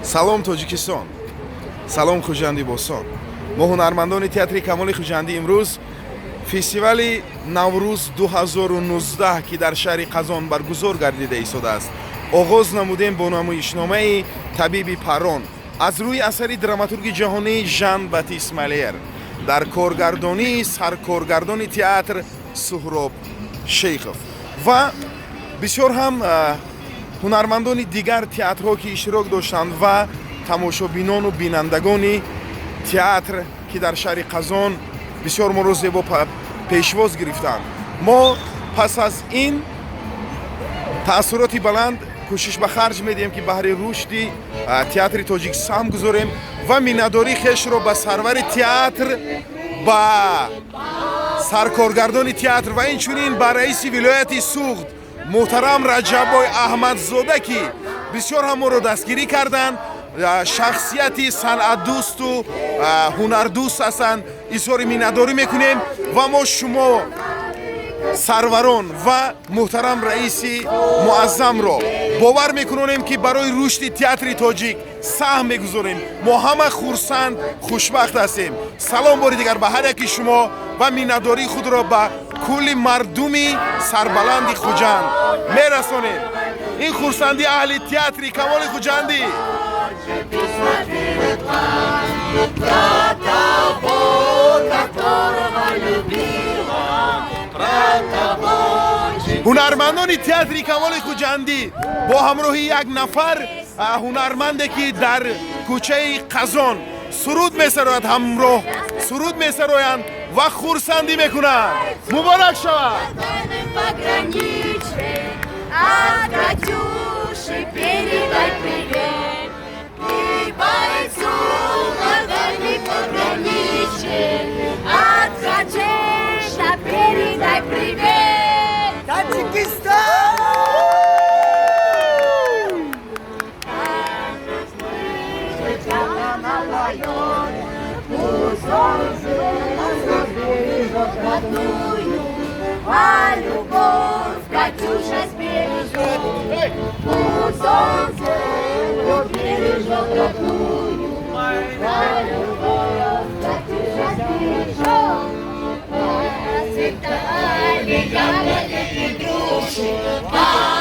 салом тоҷикистон, салом хужанди босор. мо ҳунармандони театри камоли хужандӣ имрӯз фестивали наврӯз 2019 ки дар шаҳри қазон баргузор гардида истодааст оғоз намудем бо намоишномаи табиби паррон аз рӯи асари драматурги ҷаҳонӣ Жан Батист Малер дар коргардонии саркоргардони театр Суҳроб Шейхов ва бисёр ҳам ҳунармандони дигар театрҳо ки иштирок доштанд ва тамошобинону бинандагони театр ки дар шаҳри қазон бисёр моро зебо пешвоз гирифтанд. Мо пас аз ин таъссуроти баланд кӯшиш ба харҷ медиҳем ки баҳри рушди театри тоҷик саҳм гузорем ва миннатдории хешро ба сарвари театр, ба саркоргардони театр ва инчунин ба раиси вилояти Суғд муҳтарам Раҷаббой Аҳмадзода ки бисёр ҳам моро дастгирӣ карданд, шахсияти санъатдӯсту ҳунардӯст ҳастанд, изҳори миннатдорӣ мекунем ва мо шумо сарварон ва муҳтарам раиси муаззамро бовар мекунонем ки барои рушди театри тоҷик саҳм мегузорем. Мо ҳама хурсанд, хушбахт ҳастем. Салом бори дигар ба ҳар яки шумо ва миннатдории худро ба кулли мардуми сарбаланди Хуҷанд мерасонем. Ин хурсандии аҳли театри камоли Хуҷандӣ. ҳунармандони театри камоли Хуҷандӣ бо ҳамроҳи як нафар ҳунарманде ки дар кӯчаи Қазон суруд месарояд, ҳамроҳ суруд месароянд ва хурсандӣ мекунанд. Муборак шавад. А любовь, Катюша, сбережет, у солнца бережет родную. А любовь, Катюша, сбережет, расцветали ягоды и груши.